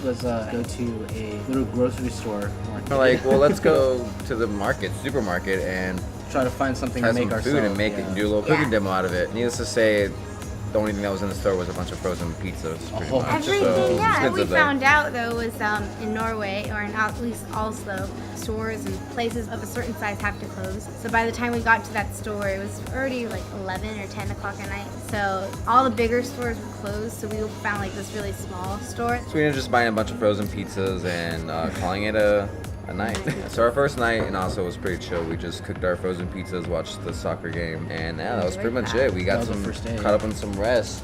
was go to a little grocery store. We're like, well, let's go to the supermarket, and try to find something try to make some ourselves. food and make it, do a little cooking demo out of it. Needless to say, the only thing that was in the store was a bunch of frozen pizzas. Pretty much. Everything, So, yeah. We expensive there. found out though was in Norway, or in at least Oslo, stores and places of a certain size have to close. So by the time we got to that store, it was already like 11 or 10 o'clock at night. So all the bigger stores were closed. So we found like this really small store. So we ended up just buying a bunch of frozen pizzas and calling it a night. So our first night in Oslo was pretty chill. We just cooked our frozen pizzas, watched the soccer game, and yeah, that was pretty much it. We got That was the first day, caught up on some rest.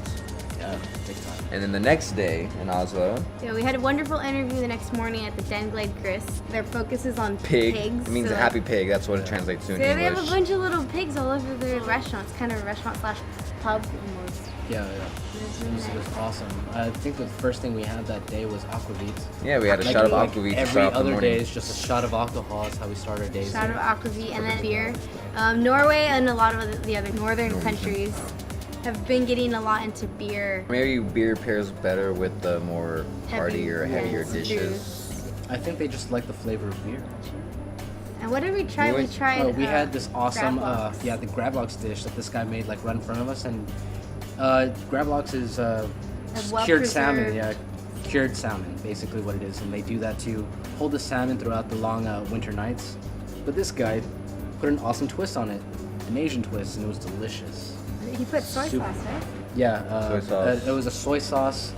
Yeah, big time. And then the next day in Oslo, So we had a wonderful interview the next morning at the Den Glade Gris. Their focus is on pig. pigs. It means so a happy pig. That's what it translates to in So they have English. a bunch of little pigs all over their restaurants, kind of a restaurant slash pub almost. Yeah. It was awesome. I think the first thing we had that day was aquavit. Yeah, we had a shot of aquavit to Every start off the other morning. day is just a shot of alcohol. That's how we start our days. Shot here. of aquavit and then beer. Norway and a lot of the other northern countries have been getting a lot into beer. Maybe beer pairs better with the more heartier, heavier yes, dishes. I think they just like the flavor of beer. And what did we try? We We went- tried. We had this awesome, crab lox. the crab lox dish that this guy made like right in front of us, and crab lox is well cured salmon. preserved. Yeah, cured salmon, basically what it is, and they do that to hold the salmon throughout the long winter nights. But this guy put an awesome twist on it, an Asian twist, and it was delicious. He put soy Super. sauce, right? Yeah, Soy sauce. it was a soy sauce,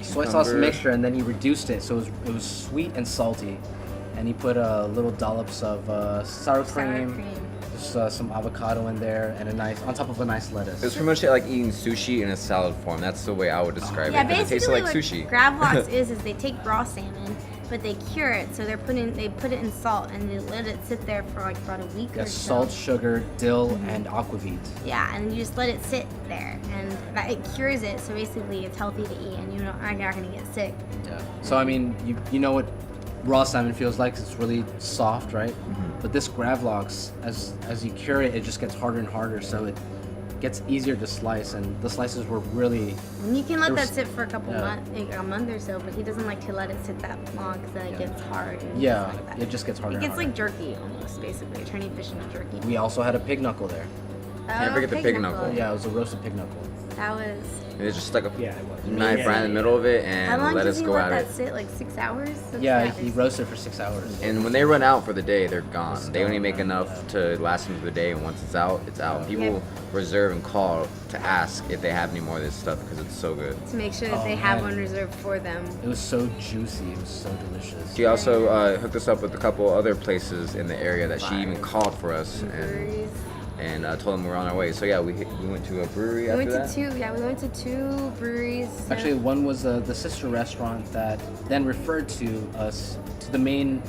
soy sauce Cucumber. mixture, and then he reduced it so it was sweet and salty, and he put little dollops of sour cream. Just some avocado in there, and on top of a nice lettuce. It's pretty much like eating sushi in a salad form. That's the way I would describe Yeah, it. 'Cause it tasted basically like what sushi. crab lox is they take raw salmon, but they cure it. So they put it in salt and they let it sit there for like about a week Yeah, or so. salt, sugar, dill, and aquavit. Yeah, and you just let it sit there, and it cures it. So basically, it's healthy to eat, and you're not gonna get sick. Yeah. So I mean, you know what raw salmon feels like? It's really soft, right? But this gravlox, as you cure it, it just gets harder and harder. So it gets easier to slice, and the slices were really. And you can let There that was- sit for a couple yeah. months, like a month or so, but he doesn't like to let it sit that long because then it Yeah. gets hard. And Yeah, stuff like that. it just gets harder. It and gets harder. like jerky almost, basically, turning fish into jerky. We also had a pig knuckle there. Can't forget the pig knuckle. Yeah, it was a roasted pig knuckle. That was. It's just like a Yeah, it was. knife right in the middle of it, How and long let does us he go let at that it. sit? Like 6 hours? Yeah, he roasted for 6 hours. And when they run out for the day, they're gone. They only make enough to last them for the day, and once it's out, it's out. People reserve and call to ask if they have any more of this stuff because it's so good. To make sure that Oh, they have man. one reserved for them. It was so juicy. It was so delicious. She also hooked us up with a couple other places in the area that she even called for us Breweries. and told them we're on our way. So yeah, we went to a brewery We after went that. to two. Yeah, we went to 2 breweries. Actually, one was the sister restaurant that then referred to us to the main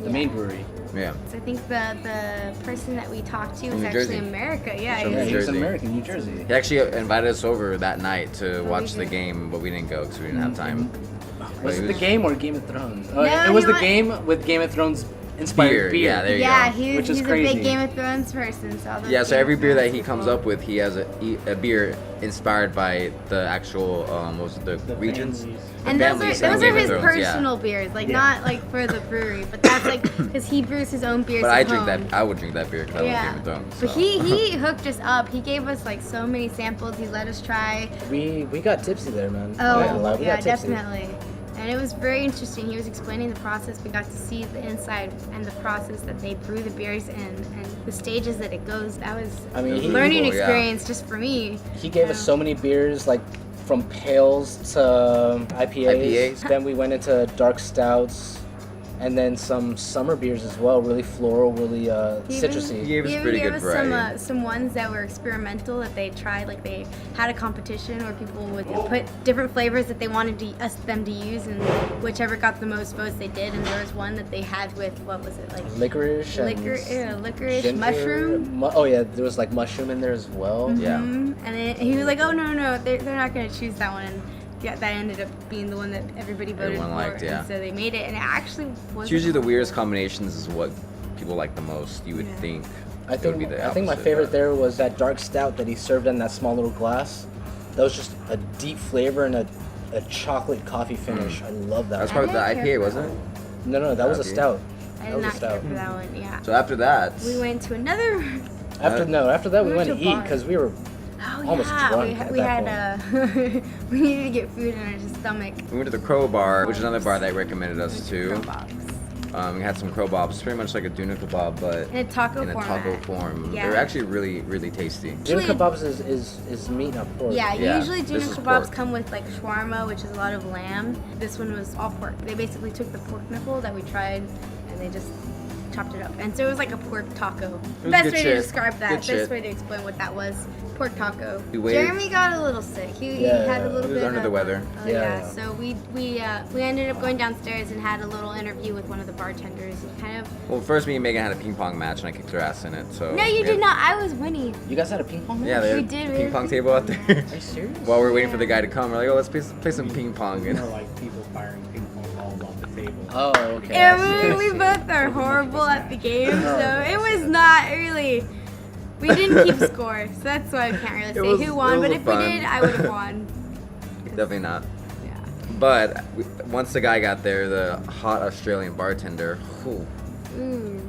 main brewery. Yeah. So I think the person that we talked to From was New actually Jersey. America. Yeah, From Yeah, New he was Jersey. American, New Jersey. He actually invited us over that night to we watch the did. game, but we didn't go because we didn't have time. Was He it the was- game or Game of Thrones? No, it was he the game with Game of Thrones inspired beer. Yeah, there you yeah, go. he's Which is a crazy. big Game of Thrones person. So all those Yeah, so Game every of beer that Thrones he people- comes up with, he has a beer inspired by the actual, what was it, the regions? families. The And those families are of those Game are of his Thrones, yeah. personal beers, like Yeah. not like for the brewery, but that's like because he brews his own beers. But at I drink home. that. I would drink that beer because I love Game of Thrones. But so. he hooked us up. He gave us like so many samples. He let us try. We got tipsy there, man. Oh, Not gonna lie, we yeah, got tipsy. definitely. And it was very interesting. He was explaining the process. We got to see the inside and the process that they brew the beers in and the stages that it goes. That was I mean, a he- learning Cool, yeah. experience just for me. He gave us so many beers, like from pales to IPAs. IPAs. Then we went into dark stouts, and then some summer beers as well. Really floral, really He citrusy. He gave us even pretty gave good us variety. some ones that were experimental that they tried. Like they had a competition where people would put different flavors that they wanted them to use, and whichever got the most votes they did. And there was one that they had with what was it like Licorice. and licorice, ginger, mushroom. oh yeah, there was like mushroom in there as well. Yeah. And then he was like, "Oh no, they're not gonna choose that one." And yeah, that ended up being the one that everybody voted Everyone for. liked, yeah. And so they made it, and it actually was. It's usually the weirdest combinations is what people like the most. You would Yeah. think. I it would think be the I think my opposite, favorite but- there was that dark stout that he served in that small little glass. That was just a deep flavor and a a chocolate coffee finish. I love that. That was one. probably the I didn't care IPA, for wasn't it? No, that was a Okay. stout. I That did was a not care stout. for that one. Yeah. So after that, We went to another. After that we We went went to to a eat bar. because we were Oh almost yeah, drunk at we that had we needed to get food in our stomach. we went to the Crow Bar, which is another bar they recommended us to. Crow Bob's. We had some crow bobs, pretty much like a doona kebab, but In a taco in a format. taco form. Yeah. They're actually really, really tasty. Doona Usually- kebabs is meat, not pork. Yeah, Yeah, usually this doona is kebabs pork. come with like shawarma, which is a lot of lamb. This one was all pork. They basically took the pork nipple that we tried and they just chopped it up. And so it was like a pork taco. was Best good way shit. to describe that. Good Best shit. way to explain what that was. Pork taco. We waited- Jeremy got a little sick. He Yeah, had a little he was bit under of, the weather. Oh, Yeah. yeah. So we ended up going downstairs and had a little interview with one of the bartenders. He kind of. Well, first me and Megan had a ping pong match, and I kicked her ass in it. So No, you we did had- not. I was winning. You guys had a ping pong match? Yeah, they We had did, a we ping had pong ping table out there. Are you serious? While we were waiting for the guy to come, we're like, oh, let's play some ping pong. And More like people firing ping pong balls off the table. Oh, okay. I And see, I we see. both are horrible at the game, Oh, so it I was see. not really. We didn't keep score, so that's why I can't really say was- who it won. was But if fun. we did, I would have won. Definitely not. Yeah. But once the guy got there, the hot Australian bartender, whew, Ooh.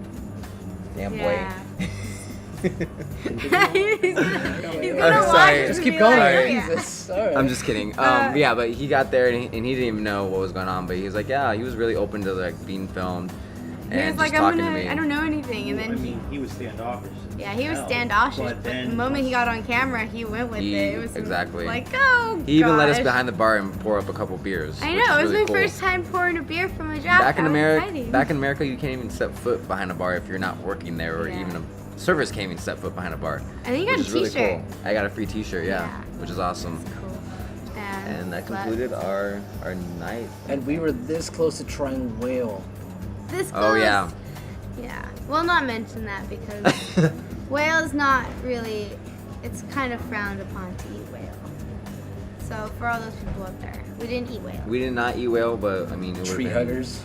damn Yeah. boy. he's gonna I'm watch sorry. it Just and keep be going. like, Sorry. yeah. Jesus. All right. I'm just kidding. Yeah, but he got there and he didn't even know what was going on. But he was like, yeah, he was really open to like being filmed He and was just like, talking to me. I don't know anything. And I then mean, he was standoffish. yeah, he was Hell, standoffish. but But then the moment he got on camera, he went with He- it. It was exactly. like, oh, He even let us gosh. behind the bar and pour up a couple beers. I which know. is It was really my cool. first time pouring a beer from a draft. Back in That was America, exciting. you can't even step foot behind a bar if you're not working there, or Yeah. even servers can't even step foot behind a bar. And then you got which a is really t-shirt. cool. I got a free T-shirt, yeah, Yeah. which is awesome. Cool. And that but concluded our night. And we were this close to trying whale. This Oh close. yeah. Yeah. We'll not mention that because whale is not really. It's kind of frowned upon to eat whale. So for all those people up there, we didn't eat whale. We did not eat whale, but I mean, it Tree would've been- huggers.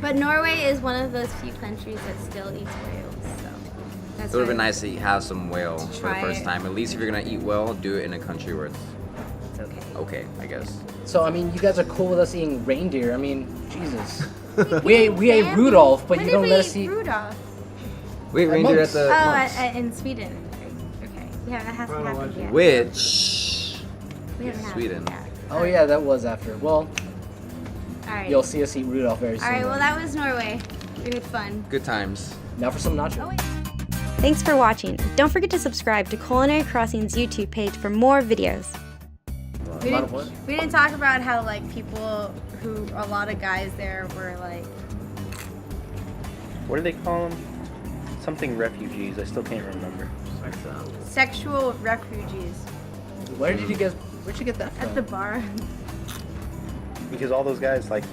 But Norway is one of those few countries that still eats whales. So that's It would have been why nice to have some whale for the Try first it. time. At least if you're gonna eat whale, do it in a country where it's It's okay. okay, I guess. So I mean, you guys are cool with us eating reindeer. I mean, Jesus. we ate Rudolph, but When you did don't we let us eat. Rudolph? Wait, At reindeer at Monks. the Oh, Monks. in Sweden. Okay. Yeah, that hasn't happened yet. Which We haven't had it Sweden. yet. Oh yeah, that was after. Well, All right. you'll see us eat Rudolph very soon. All right. Well, then. that was Norway. We had fun. good times. Now for some nachos. Oh, wait. Thanks for watching. Don't forget to subscribe to Culinary Crossings YouTube page for more videos. A lot of what? We didn't talk about how like people who a lot of guys there were like What do they call them? Something refugees. I still can't remember. sexual refugees Where'd you get that from? at the bar. Because all those guys, like,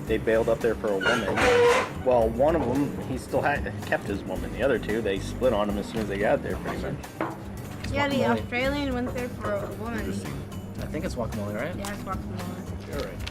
they bailed up there for a woman. Well, one of them, he still kept his woman. The other two, they split on him as soon as they got there, pretty much. Yeah, the guacamole. Australian went there for a woman. I think it's guacamole, right? Yeah, it's guacamole. You're right.